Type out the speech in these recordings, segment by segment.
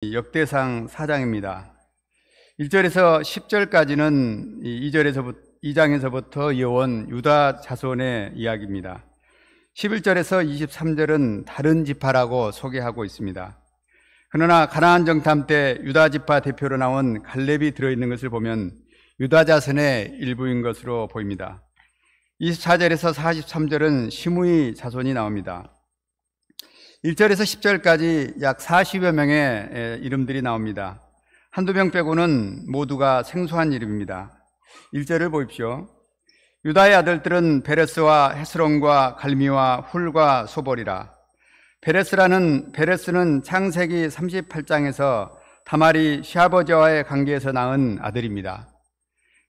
역대상 4장입니다. 1절에서 10절까지는 2장에서부터 이어온 유다 자손의 이야기입니다. 11절에서 23절은 다른 지파라고 소개하고 있습니다. 그러나 가나안 정탐 때 유다 지파 대표로 나온 갈렙이 들어있는 것을 보면 유다 자손의 일부인 것으로 보입니다. 24절에서 43절은 시므이 자손이 나옵니다. 1절에서 10절까지 약 40여 명의 이름들이 나옵니다. 한두 명 빼고는 모두가 생소한 이름입니다. 1절을 보십시오. 유다의 아들들은 베레스와 헤스론과 갈미와 훌과 소볼이라. 베레스는 창세기 38장에서 다말이 시아버지와의 관계에서 낳은 아들입니다.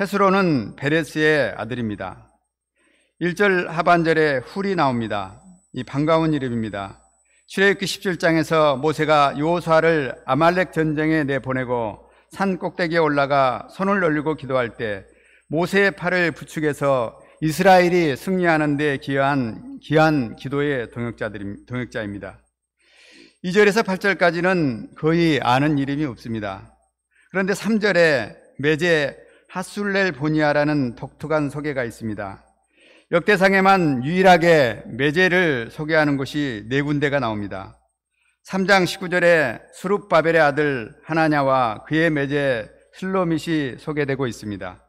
헤스론은 베레스의 아들입니다. 1절 하반절에 훌이 나옵니다. 이 반가운 이름입니다. 출애굽기 17장에서 모세가 여호수아를 아말렉 전쟁에 내보내고 산 꼭대기에 올라가 손을 올리고 기도할 때 모세의 팔을 부축해서 이스라엘이 승리하는 데 기여한 기도의 동역자입니다. 2절에서 8절까지는 거의 아는 이름이 없습니다. 그런데 3절에 메제 하술렐 보니아라는 독특한 소개가 있습니다. 역대상에만 유일하게 메제를 소개하는 곳이 4군데가 나옵니다. 3장 19절에 스룹바벨의 아들 하나냐와 그의 메제 슬로밋이 소개되고 있습니다.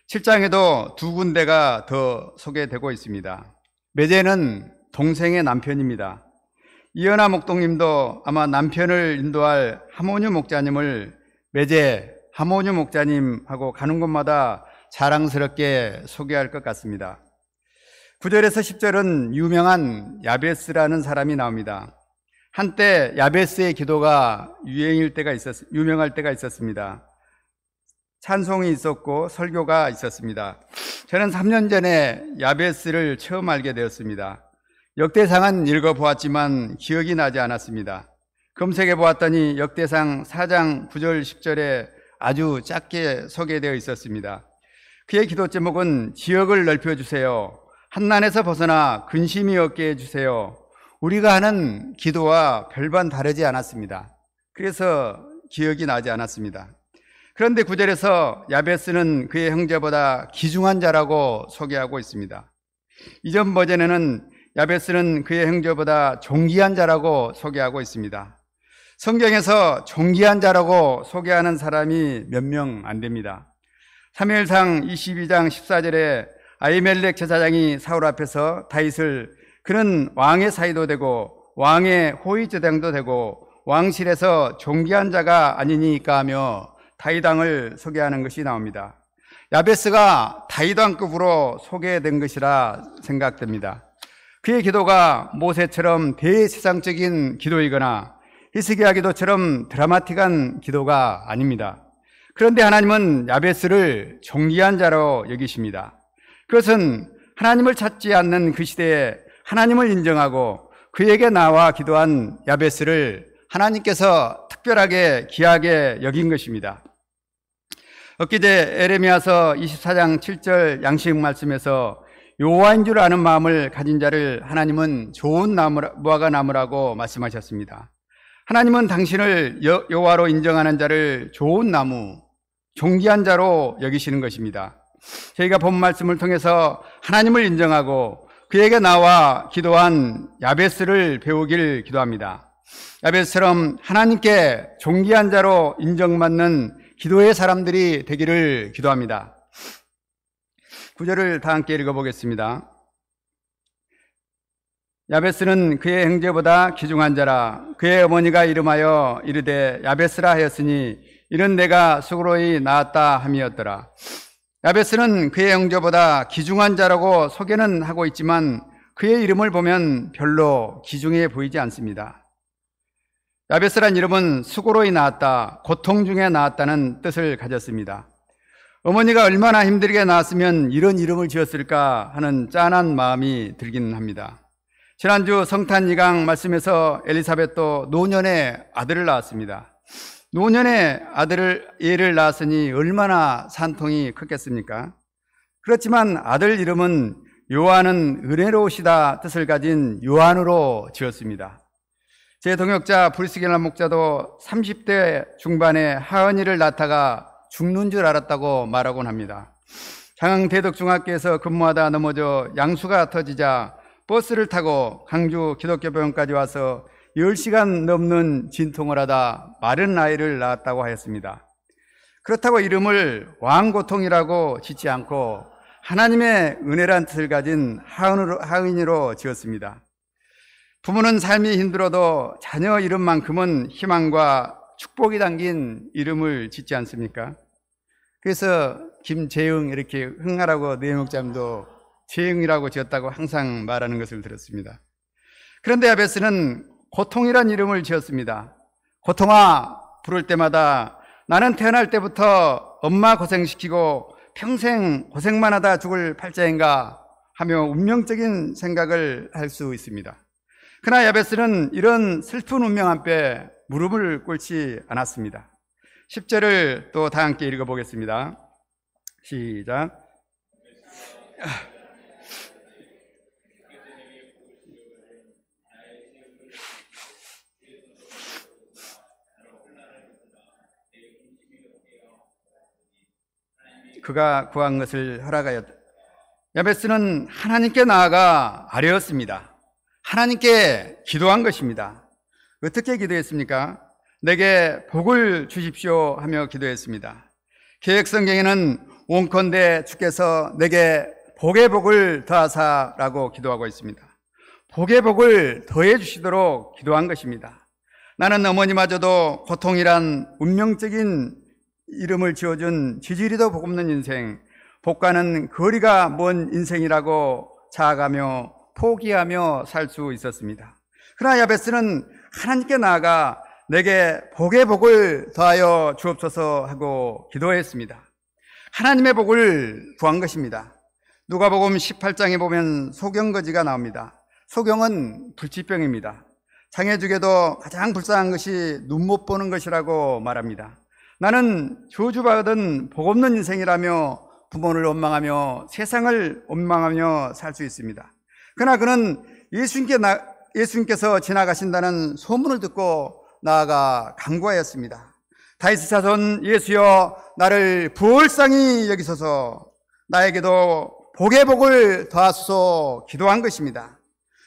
7장에도 2군데가 더 소개되고 있습니다. 메제는 동생의 남편입니다. 이연아 목동님도 아마 남편을 인도할 하모뉴 목자님을 메제 하모뉴 목자님하고 가는 곳마다 자랑스럽게 소개할 것 같습니다. 9절에서 10절은 유명한 야베스라는 사람이 나옵니다. 한때 야베스의 기도가 유명할 때가 있었습니다. 찬송이 있었고 설교가 있었습니다. 저는 3년 전에 야베스를 처음 알게 되었습니다. 역대상은 읽어보았지만 기억이 나지 않았습니다. 검색해 보았더니 역대상 4장 9절 10절에 아주 짧게 소개되어 있었습니다. 그의 기도 제목은 지역을 넓혀주세요. 한난에서 벗어나 근심이 없게 해주세요. 우리가 하는 기도와 별반 다르지 않았습니다. 그래서 기억이 나지 않았습니다. 그런데 9절에서 야베스는 그의 형제보다 귀중한 자라고 소개하고 있습니다. 이전 버전에는 야베스는 그의 형제보다 존귀한 자라고 소개하고 있습니다. 성경에서 존귀한 자라고 소개하는 사람이 몇 명 안 됩니다. 사무엘상 22장 14절에 아히멜렉 제사장이 사울 앞에서 다윗을 그는 왕의 사이도 되고 왕의 호위제장도 되고 왕실에서 존귀한 자가 아니니까 하며 다윗왕을 소개하는 것이 나옵니다. 야베스가 다윗왕급으로 소개된 것이라 생각됩니다. 그의 기도가 모세처럼 대세상적인 기도이거나 히스기야 기도처럼 드라마틱한 기도가 아닙니다. 그런데 하나님은 야베스를 존귀한 자로 여기십니다. 그것은 하나님을 찾지 않는 그 시대에 하나님을 인정하고 그에게 나와 기도한 야베스를 하나님께서 특별하게 귀하게 여긴 것입니다. 엊그제 에레미야서 24장 7절 양식 말씀에서 여호와인 줄 아는 마음을 가진 자를 하나님은 좋은 무화과 나무라고 말씀하셨습니다. 하나님은 당신을 여호와로 인정하는 자를 좋은 나무, 존귀한 자로 여기시는 것입니다. 저희가 본 말씀을 통해서 하나님을 인정하고 그에게 나와 기도한 야베스를 배우길 기도합니다. 야베스처럼 하나님께 존귀한 자로 인정받는 기도의 사람들이 되기를 기도합니다. 9절을 다 함께 읽어보겠습니다. 야베스는 그의 형제보다 귀중한 자라. 그의 어머니가 이름하여 이르되 야베스라 하였으니 이는 내가 수고로이 낳았다 함이었더라. 야베스는 그의 형제보다 귀중한 자라고 소개는 하고 있지만 그의 이름을 보면 별로 귀중해 보이지 않습니다. 야베스란 이름은 수고로이 낳았다, 고통 중에 낳았다는 뜻을 가졌습니다. 어머니가 얼마나 힘들게 낳았으면 이런 이름을 지었을까 하는 짠한 마음이 들긴 합니다. 지난주 성탄 2강 말씀에서 엘리사벳도 노년에 아들을 낳았습니다. 노년에 애를 낳았으니 얼마나 산통이 컸겠습니까? 그렇지만 아들 이름은 요한은 은혜로우시다 뜻을 가진 요한으로 지었습니다. 제 동역자 브루스겔라 목자도 30대 중반에 하은이를 낳다가 죽는 줄 알았다고 말하곤 합니다. 장항대덕중학교에서 근무하다 넘어져 양수가 터지자 버스를 타고 강주 기독교병원까지 와서 10시간 넘는 진통을 하다 마른 아이를 낳았다고 하였습니다. 그렇다고 이름을 왕고통이라고 짓지 않고 하나님의 은혜란 뜻을 가진 하은이로 지었습니다. 부모는 삶이 힘들어도 자녀 이름만큼은 희망과 축복이 담긴 이름을 짓지 않습니까? 그래서 김재흥 이렇게 흥하라고 내목자님도 재흥이라고 지었다고 항상 말하는 것을 들었습니다. 그런데 야베스는 고통이란 이름을 지었습니다. 고통아 부를 때마다 나는 태어날 때부터 엄마 고생시키고 평생 고생만 하다 죽을 팔자인가 하며 운명적인 생각을 할 수 있습니다. 그러나 야베스는 이런 슬픈 운명 앞에 무릎을 꿇지 않았습니다. 10절을 또 다 함께 읽어보겠습니다. 시작. 그가 구한 것을 허락하였다. 야베스는 하나님께 나아가 아뢰었습니다. 하나님께 기도한 것입니다. 어떻게 기도했습니까? 내게 복을 주십시오 하며 기도했습니다. 개역성경에는 원컨대 주께서 내게 복의 복을 더하사라고 기도하고 있습니다. 복의 복을 더해 주시도록 기도한 것입니다. 나는 어머니마저도 고통이란 운명적인 이름을 지어준 지지리도 복없는 인생, 복과는 거리가 먼 인생이라고 자아가며 포기하며 살 수 있었습니다. 그러나 야베스는 하나님께 나아가 내게 복의 복을 더하여 주옵소서 하고 기도했습니다. 하나님의 복을 구한 것입니다. 누가복음 18장에 보면 소경거지가 나옵니다. 소경은 불치병입니다. 장애주계도 가장 불쌍한 것이 눈 못 보는 것이라고 말합니다. 나는 저주받은 복없는 인생이라며 부모를 원망하며 세상을 원망하며 살 수 있습니다. 그러나 그는 예수님께서 지나가신다는 소문을 듣고 나아가 간구하였습니다. 다윗의 자손 예수여 나를 불쌍히 여기소서, 나에게도 복의 복을 더하소서 기도한 것입니다.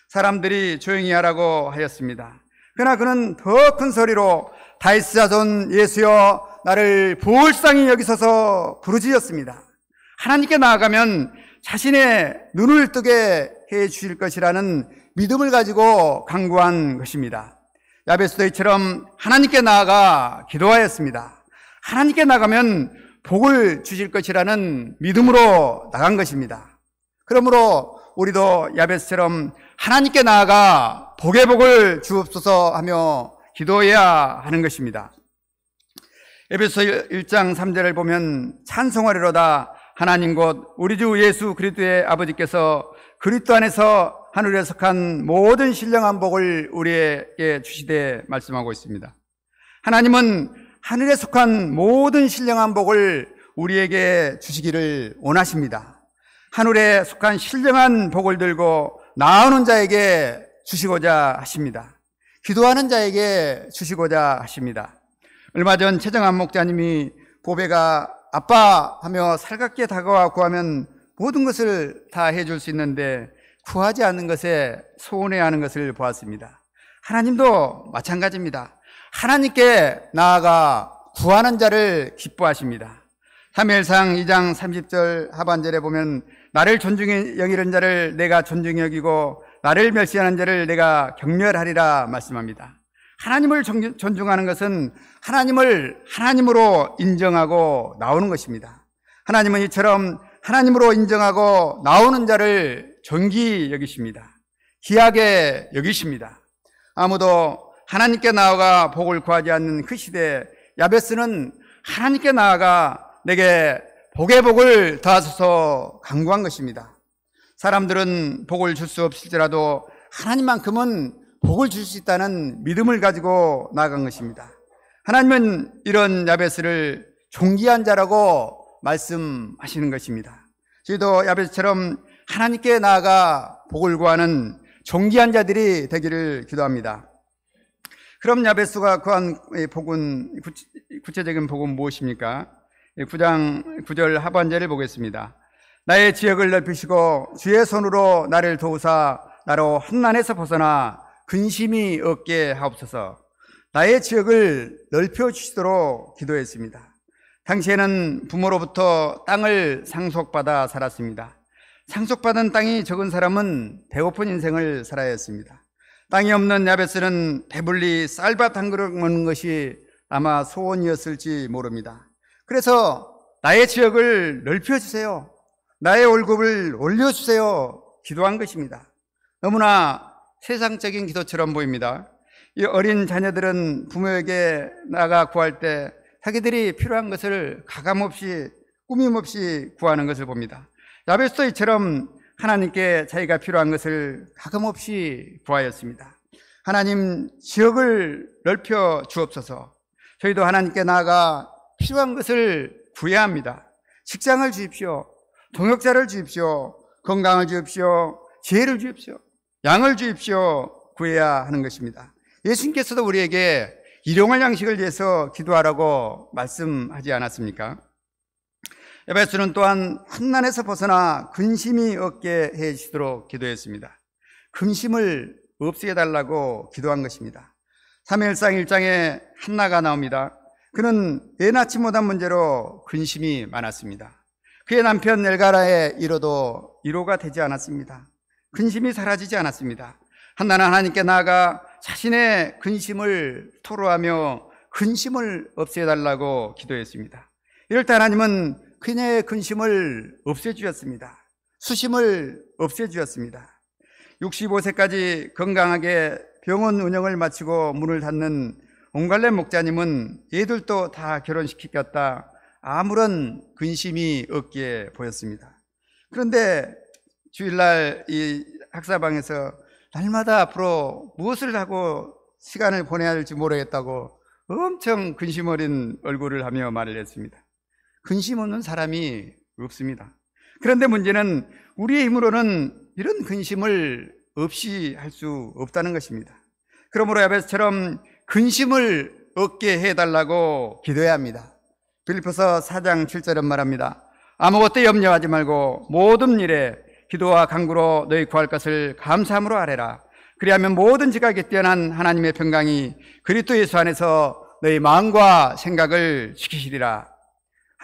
사람들이 조용히 하라고 하였습니다. 그러나 그는 더 큰 소리로 다윗의 자손 예수여 나를 불쌍히 여기소서 부르짖었습니다. 하나님께 나아가면 자신의 눈을 뜨게 해 주실 것이라는 믿음을 가지고 간구한 것입니다. 야베스도 이처럼 하나님께 나아가 기도하였습니다. 하나님께 나가면 복을 주실 것이라는 믿음으로 나간 것입니다. 그러므로 우리도 야베스처럼 하나님께 나아가 복의 복을 주옵소서 하며 기도해야 하는 것입니다. 에베소 1장 3절을 보면 찬송하리로다 하나님 곧 우리 주 예수 그리스도의 아버지께서 그리스도 안에서 하늘에 속한 모든 신령한 복을 우리에게 주시되 말씀하고 있습니다. 하나님은 하늘에 속한 모든 신령한 복을 우리에게 주시기를 원하십니다. 하늘에 속한 신령한 복을 들고 나오는 자에게 주시고자 하십니다. 기도하는 자에게 주시고자 하십니다. 얼마 전 최정한 목자님이 보배가 아빠 하며 살갑게 다가와 구하면 모든 것을 다 해줄 수 있는데 구하지 않는 것에 소원해하는 것을 보았습니다. 하나님도 마찬가지입니다. 하나님께 나아가 구하는 자를 기뻐하십니다. 사무엘상 2장 30절 하반절에 보면 나를 존중히 여기는 자를 내가 존중히 여기고 나를 멸시하는 자를 내가 경멸하리라 말씀합니다. 하나님을 존중하는 것은 하나님을 하나님으로 인정하고 나오는 것입니다. 하나님은 이처럼 하나님으로 인정하고 나오는 자를 존귀히 여기십니다. 귀하게 여기십니다. 아무도 하나님께 나아가 복을 구하지 않는 그 시대에 야베스는 하나님께 나아가 내게 복의 복을 더하소서 간구한 것입니다. 사람들은 복을 줄 수 없을지라도 하나님만큼은 복을 줄 수 있다는 믿음을 가지고 나아간 것입니다. 하나님은 이런 야베스를 존귀한 자라고 말씀하시는 것입니다. 저희도 야베스처럼 하나님께 나아가 복을 구하는 존귀한 자들이 되기를 기도합니다. 그럼 야베스가 구한 복은, 구체적인 복은 무엇입니까? 9장 9절 하반절을 보겠습니다. 나의 지역을 넓히시고 주의 손으로 나를 도우사 나로 환난에서 벗어나 근심이 없게 하옵소서. 나의 지역을 넓혀주시도록 기도했습니다. 당시에는 부모로부터 땅을 상속받아 살았습니다. 상속받은 땅이 적은 사람은 배고픈 인생을 살아야 했습니다. 땅이 없는 야베스는 배불리 쌀밥 한 그릇 먹는 것이 아마 소원이었을지 모릅니다. 그래서 나의 지역을 넓혀주세요, 나의 월급을 올려주세요 기도한 것입니다. 너무나 세상적인 기도처럼 보입니다. 이 어린 자녀들은 부모에게 나아가 구할 때 자기들이 필요한 것을 가감없이 꾸밈없이 구하는 것을 봅니다. 야베스도 이처럼 하나님께 자기가 필요한 것을 가감없이 구하였습니다. 하나님, 지역을 넓혀 주옵소서. 저희도 하나님께 나아가 필요한 것을 구해야 합니다. 직장을 주십시오, 동역자를 주십시오, 건강을 주십시오, 지혜를 주십시오, 양을 주십시오 구해야 하는 것입니다. 예수님께서도 우리에게 일용할 양식을 위해서 기도하라고 말씀하지 않았습니까? 야베스는 또한 환난에서 벗어나 근심이 없게 해주시도록 기도했습니다. 근심을 없애게 달라고 기도한 것입니다. 사무엘상 1장에 한나가 나옵니다. 그는 애 낳지 못한 문제로 근심이 많았습니다. 그의 남편 엘가라의 위로도 위로가 되지 않았습니다. 근심이 사라지지 않았습니다. 한나는 하나님께 나아가 자신의 근심을 토로하며 근심을 없애달라고 기도했습니다. 이럴 때 하나님은 그녀의 근심을 없애주셨습니다. 수심을 없애주셨습니다. 65세까지 건강하게 병원 운영을 마치고 문을 닫는 옹갈레 목자님은 얘들도 다 결혼시키겠다 아무런 근심이 없기에 보였습니다. 그런데 주일날 이 학사방에서 날마다 앞으로 무엇을 하고 시간을 보내야 할지 모르겠다고 엄청 근심 어린 얼굴을 하며 말을 했습니다. 근심 없는 사람이 없습니다. 그런데 문제는 우리의 힘으로는 이런 근심을 없이 할 수 없다는 것입니다. 그러므로 야베스처럼 근심을 없게 해달라고 기도해야 합니다. 빌립보서 4장 7절은 말합니다. 아무것도 염려하지 말고 모든 일에 기도와 간구로 너희 구할 것을 감사함으로 아뢰라. 그리하면 모든 지각에 뛰어난 하나님의 평강이 그리스도 예수 안에서 너희 마음과 생각을 지키시리라.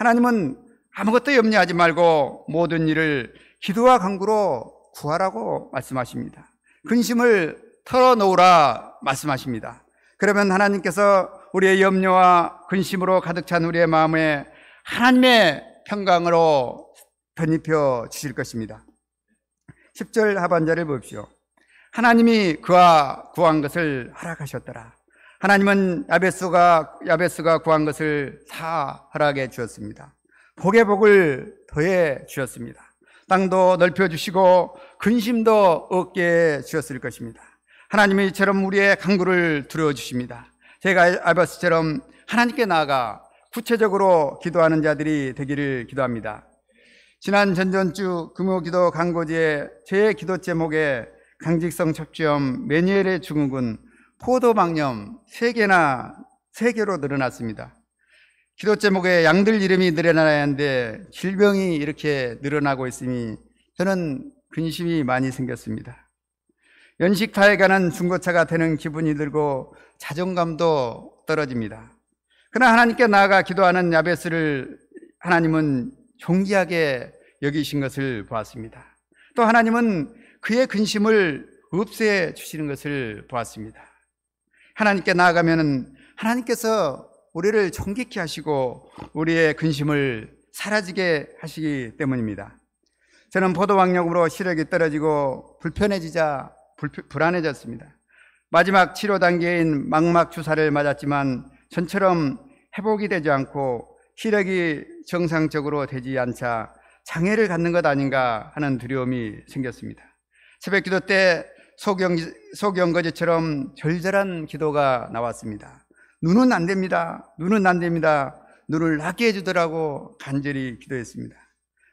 하나님은 아무것도 염려하지 말고 모든 일을 기도와 간구로 구하라고 말씀하십니다. 근심을 털어놓으라 말씀하십니다. 그러면 하나님께서 우리의 염려와 근심으로 가득 찬 우리의 마음에 하나님의 평강으로 덧입혀 주실 것입니다. 10절 하반절을 보십시오. 하나님이 그와 구한 것을 허락하셨더라. 하나님은 야베스가 구한 것을 다 허락해 주셨습니다. 복의 복을 더해 주셨습니다. 땅도 넓혀 주시고 근심도 없게 해 주셨을 것입니다. 하나님이 이처럼 우리의 간구를 들어 주십니다. 제가 야베스처럼 하나님께 나아가 구체적으로 기도하는 자들이 되기를 기도합니다. 지난 전전주 금요기도 간고지에 제 기도 제목에 강직성 척추염, 메니엘의 증후군, 포도막염 3개로 늘어났습니다. 기도 제목에 양들 이름이 늘어나야 하는데 질병이 이렇게 늘어나고 있으니 저는 근심이 많이 생겼습니다. 연식타에 관한 중고차가 되는 기분이 들고 자존감도 떨어집니다. 그러나 하나님께 나아가 기도하는 야베스를 하나님은 존귀하게 여기신 것을 보았습니다. 또 하나님은 그의 근심을 없애 주시는 것을 보았습니다. 하나님께 나아가면 하나님께서 우리를 존귀케 하시고 우리의 근심을 사라지게 하시기 때문입니다. 저는 포도막염으로 시력이 떨어지고 불안해졌습니다. 마지막 치료 단계인 망막 주사를 맞았지만 전처럼 회복이 되지 않고 시력이 정상적으로 되지 않자 장애를 갖는 것 아닌가 하는 두려움이 생겼습니다. 새벽 기도 때 소경거지처럼 절절한 기도가 나왔습니다. 눈은 안 됩니다. 눈은 안 됩니다. 눈을 낫게 해주더라고 간절히 기도했습니다.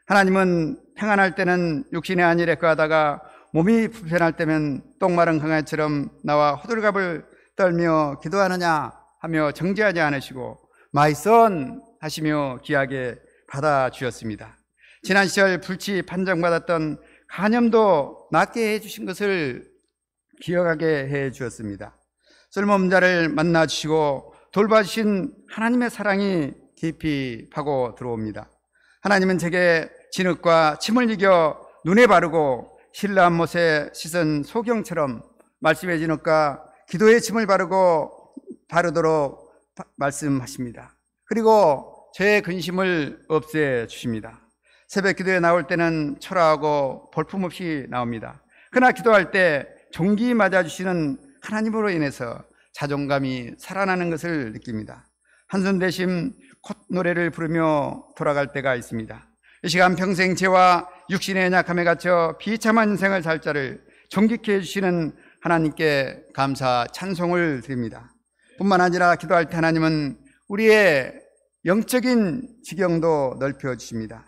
하나님은 평안할 때는 육신의 안일에 거하다가 몸이 불편할 때면 똥마른 강아지처럼 나와 호들갑을 떨며 기도하느냐 하며 정죄하지 않으시고 마이선 하시며 귀하게 받아주셨습니다. 지난 시절 불치 판정받았던 간염도 낫게 해주신 것을 기억하게 해주었습니다. 쓸모없는 자를 만나주시고 돌봐주신 하나님의 사랑이 깊이 파고 들어옵니다. 하나님은 제게 진흙과 침을 이겨 눈에 바르고 신라한 못에 씻은 소경처럼 말씀의 진흙과 기도의 침을 바르도록 말씀하십니다. 그리고 죄의 근심을 없애주십니다. 새벽 기도에 나올 때는 초라하고 볼품없이 나옵니다. 그러나 기도할 때 종기 맞아주시는 하나님으로 인해서 자존감이 살아나는 것을 느낍니다. 한손 대신 콧노래를 부르며 돌아갈 때가 있습니다. 이 시간 평생 죄와 육신의 연약함에 갇혀 비참한 인생을 살 자를 존귀케 해주시는 하나님께 감사 찬송을 드립니다. 뿐만 아니라 기도할 때 하나님은 우리의 영적인 지경도 넓혀주십니다.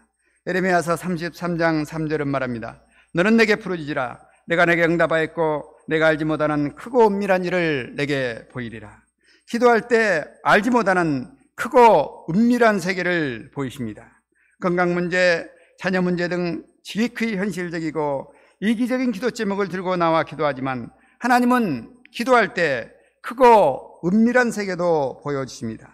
예레미야서 33장 3절은 말합니다. 너는 내게 부르짖으라. 내가 내게 응답하였고 내가 알지 못하는 크고 은밀한 일을 내게 보이리라. 기도할 때 알지 못하는 크고 은밀한 세계를 보이십니다. 건강 문제, 자녀 문제 등 지극히 현실적이고 이기적인 기도 제목을 들고 나와 기도하지만 하나님은 기도할 때 크고 은밀한 세계도 보여주십니다.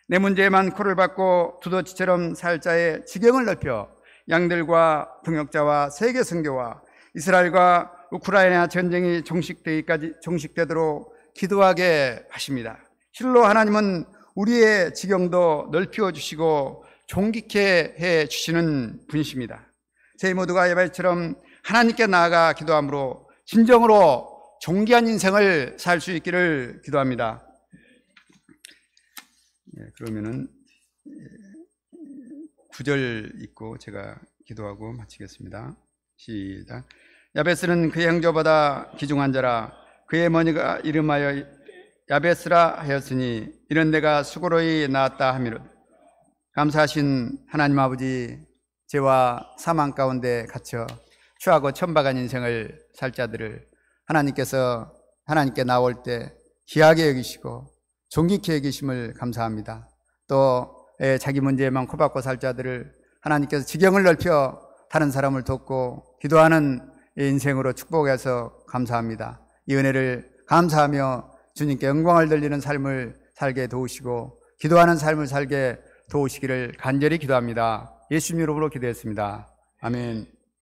내 문제에만 코를 박고 두더지처럼 살 자의 지경을 넓혀 양들과 동역자와 세계 선교와 이스라엘과 우크라이나 전쟁이 종식되도록 기도하게 하십니다. 실로 하나님은 우리의 지경도 넓혀 주시고 존귀케 해 주시는 분이십니다. 저희 모두가 야베스처럼 하나님께 나아가 기도함으로 진정으로 존귀한 인생을 살 수 있기를 기도합니다. 그러면은 9절 읽고 제가 기도하고 마치겠습니다. 시작. 야베스는 그의 형제보다 귀중한 자라. 그의 어머니가 이름하여 야베스라 하였으니 이런 내가 수고로이 낳았다 하미로. 감사하신 하나님 아버지, 죄와 사망 가운데 갇혀 추하고 천박한 인생을 살 자들을 하나님께서 하나님께 나올 때 귀하게 여기시고 존귀케 여기심을 감사합니다. 또 자기 문제에만 코박고 살 자들을 하나님께서 지경을 넓혀 다른 사람을 돕고 기도하는 인생으로 축복해서 감사합니다. 이 은혜를 감사하며 주님께 영광을 돌리는 삶을 살게 도우시고 기도하는 삶을 살게 도우시기를 간절히 기도합니다. 예수님 이름으로 기도했습니다. 아멘.